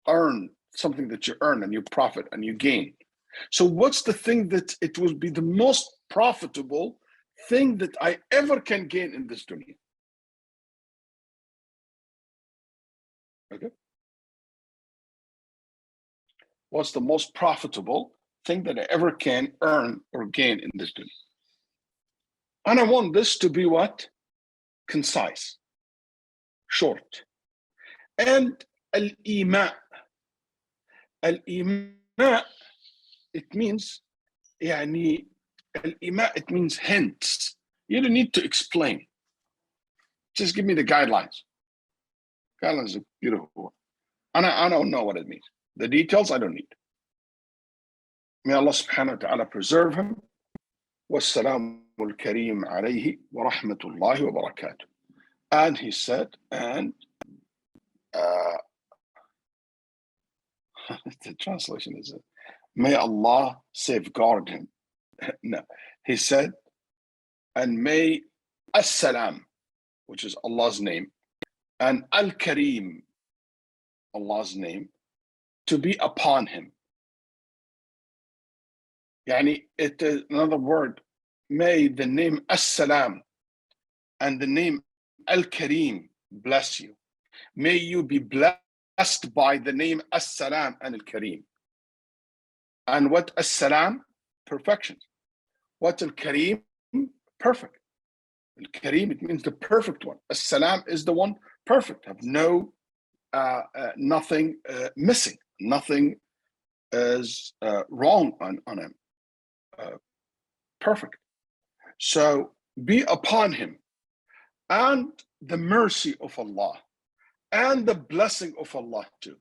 earn, something that you earn and you profit and you gain. So what's the thing that it will be the most profitable thing that I ever can gain in this dunya? Okay. What's the most profitable thing that I ever can earn or gain in this dunya? And I want this to be what? Concise. Short. And al-ima. Al-ima, it means, al-ima, it means hints. You don't need to explain. Just give me the guidelines. Guidelines are beautiful. And I don't know what it means. The details, I don't need. May Allah subhanahu wa ta'ala preserve him. Wassalamu al-kareem alayhi wa rahmatullahi wa barakatuh. And he said, and The translation is, may Allah safeguard him. No, he said, and may as-Salam, which is Allah's name, and al-Kareem, Allah's name, to be upon him. Yani, it is another word, may the name as-Salam and the name al-Kareem bless you. May you be blessed by the name as-Salam and al-Kareem. And what as-Salam? Perfection. What al-Kareem? Perfect. Al-Kareem, it means the perfect one. As-Salam is the one perfect, have no nothing missing, nothing is wrong on him. Perfect. So be upon him, and the mercy of Allah, and the blessing of Allah too.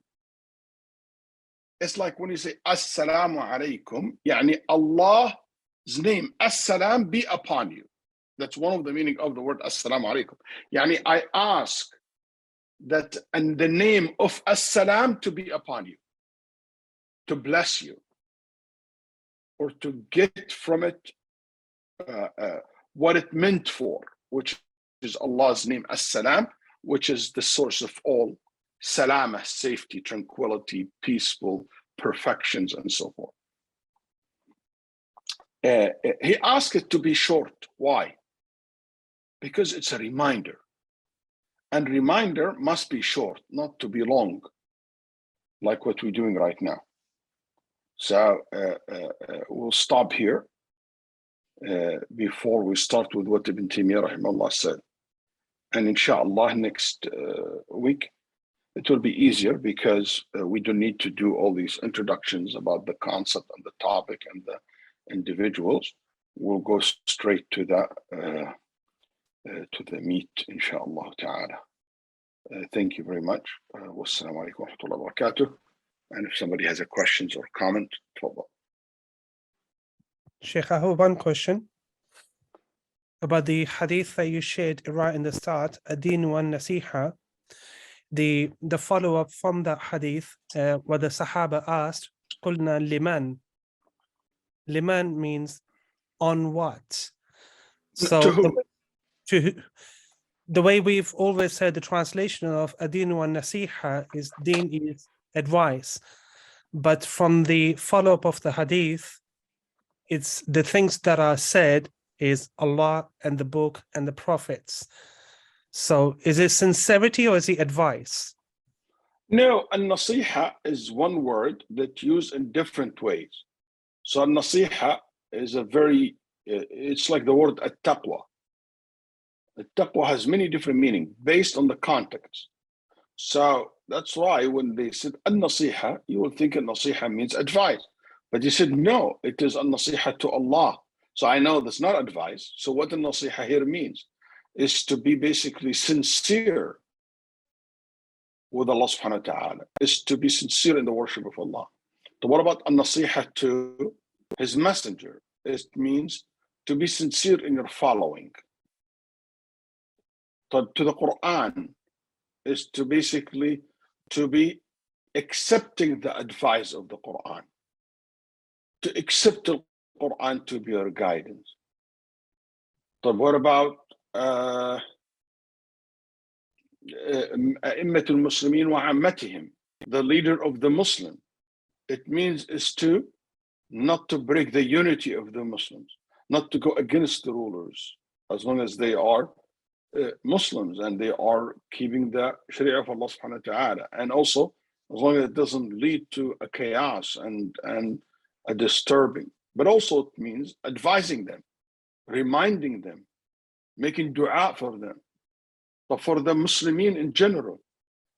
It's like when you say Assalamu alaikum, yani Allah's name, As-Salam, be upon you. That's one of the meaning of the word Assalamu alaikum. Yani I ask that and the name of As-Salam to be upon you, to bless you, or to get from it what it meant for, which is Allah's name, As-Salam, which is the source of all salama, safety, tranquility, peaceful, perfections, and so forth. He asked it to be short. Why? Because it's a reminder. And reminder must be short, not to be long, like what we're doing right now. So we'll stop here before we start with what Ibn Taymiyyah rahimahullah said. And Insha Allaah next week, it will be easier because we don't need to do all these introductions about the concept and the topic and the individuals. We'll go straight to the meat, Insha Allah ta'ala. Thank you very much. Wassalamu alaikum wa rahmatullahi wa barakatuh. And if somebody has a questions or comment, tafadhal. Sheikh, I have one question about the hadith that you shared right in the start, ad-deen wa nasiha. The follow-up from that hadith, where the Sahaba asked, "Qulna liman." Liman means on what? So To who? The way we've always said the translation of ad-deen wa nasiha is deen is advice, but from the follow-up of the hadith, it's the things that are said is Allah and the book and the prophets. So is it sincerity or is it advice? No, al-nasiha is one word that used in different ways. So al-nasiha is a very, it's like the word at-taqwa. At-taqwa has many different meanings based on the context. So that's why when they said al-nasiha, you will think al-nasiha means advice. But he said, no, it is al-nasiha to Allah. So I know that's not advice. So what al-nasiha here means is to be basically sincere with Allah subhanahu wa ta'ala, is to be sincere in the worship of Allah. So what about al-nasiha to his messenger? It means to be sincere in your following. To the Quran is to basically to be accepting the advice of the Quran, to accept the Quran to be your guidance. So what about أئمة المسلمين وعامتهم, the leader of the Muslim? It means is to not to break the unity of the Muslims, not to go against the rulers, as long as they are Muslims and they are keeping the Sharia of Allah subhanahu wa ta'ala, and also as long as it doesn't lead to a chaos and a disturbing. But also it means advising them, reminding them, making dua for them. But for the Muslimin in general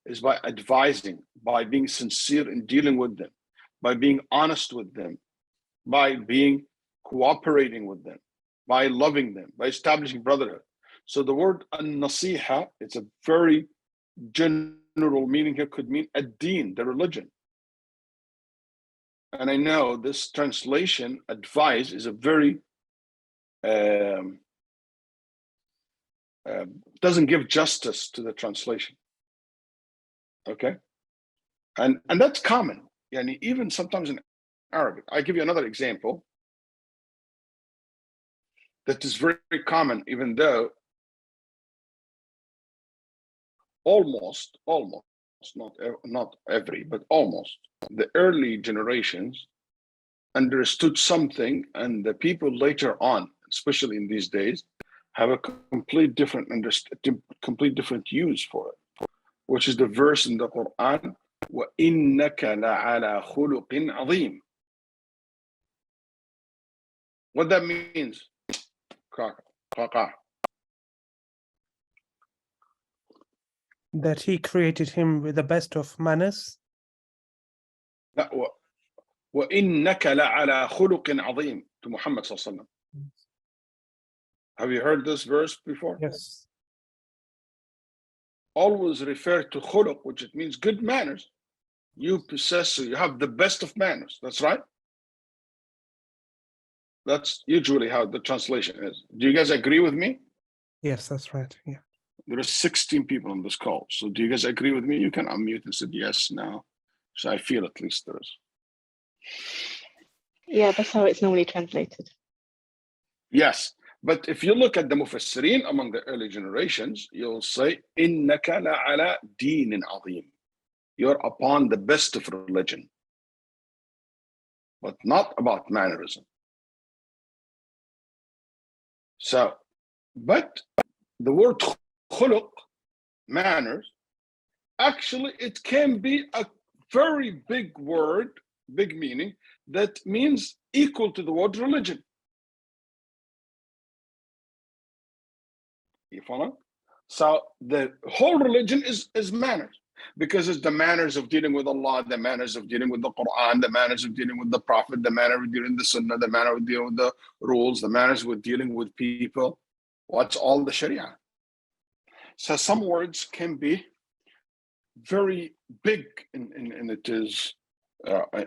is by advising, by being sincere in dealing with them, by being honest with them, by being cooperating with them, by loving them, by establishing brotherhood. So the word an-nasiha, it's a very general meaning here, could mean ad-deen, the religion. And I know this translation, advice, is a very, doesn't give justice to the translation. Okay? And that's common. even sometimes in Arabic. I give you another example that is very, very common, even though almost, not every, but almost the early generations understood something, and the people later on, especially in these days, have a complete different use for it, which is the verse in the Quran, وَإِنَّكَ لَعَلَى خُلُقٍ عَظِيمٍ. What that means? That he created him with the best of manners. وَإِنَّكَ لَعَلَى خُلُقٍ عَظِيمٍ to Muhammad sallallahu alaihi wasallam. Have you heard this verse before? Yes. Always refer to khuluq, which it means good manners. You have the best of manners. That's right. That's usually how the translation is. Do you guys agree with me? Yes, that's right. Yeah. There are 16 people on this call. So do you guys agree with me? You can unmute and say yes, no. So I feel at least there is. Yeah, that's how it's normally translated. Yes. But if you look at the Mufassirin among the early generations, you'll say, إِنَّكَ لَعَلَى دِينٍ عَظِيمٍ. You're upon the best of religion, but not about mannerism. So, but the word khuluq, manners, actually it can be a very big word, big meaning, that means equal to the word religion. You follow? So the whole religion is manners, because it's the manners of dealing with Allah, the manners of dealing with the Quran, the manners of dealing with the Prophet, the manner of dealing with the Sunnah, the manner of dealing with the rules, the manners with dealing with people. What's all the Sharia? So some words can be very big in it is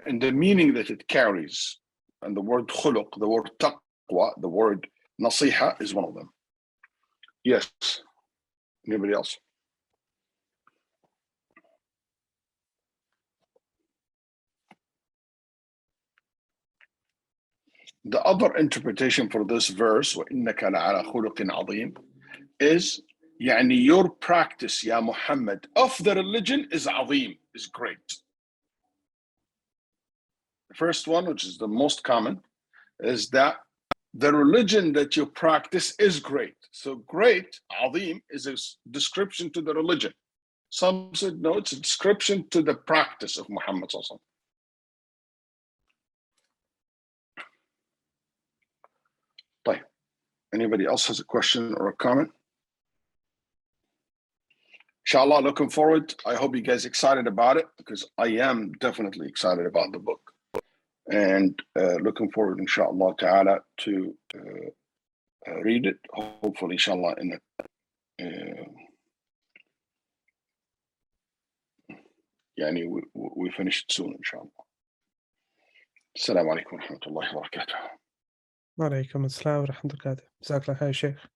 in the meaning that it carries. And the word khuluq, the word taqwa, the word nasiha is one of them. Yes. Anybody else? The other interpretation for this verse, وَإِنَّكَ لَعَلَى خُلُقٍ عَظِيمٍ, is your practice, Ya Muhammad, of the religion is azim, is great. The first one, which is the most common, is that the religion that you practice is great. So great, azim, is a description to the religion. Some said, no, it's a description to the practice of Muhammad sallallahu alaihi wasallam. Anybody else has a question or a comment? Inshallah, looking forward. I hope you guys excited about it, because I am definitely excited about the book. And looking forward, inshallah ta'ala, to read it. Hopefully, inshallah, in we finish it soon, inshallah. Assalamu alaikum wa rahmatullahi wa barakatuh. وعليكم السلام ورحمة الله وبركاته. جزاك الله خير شيخ.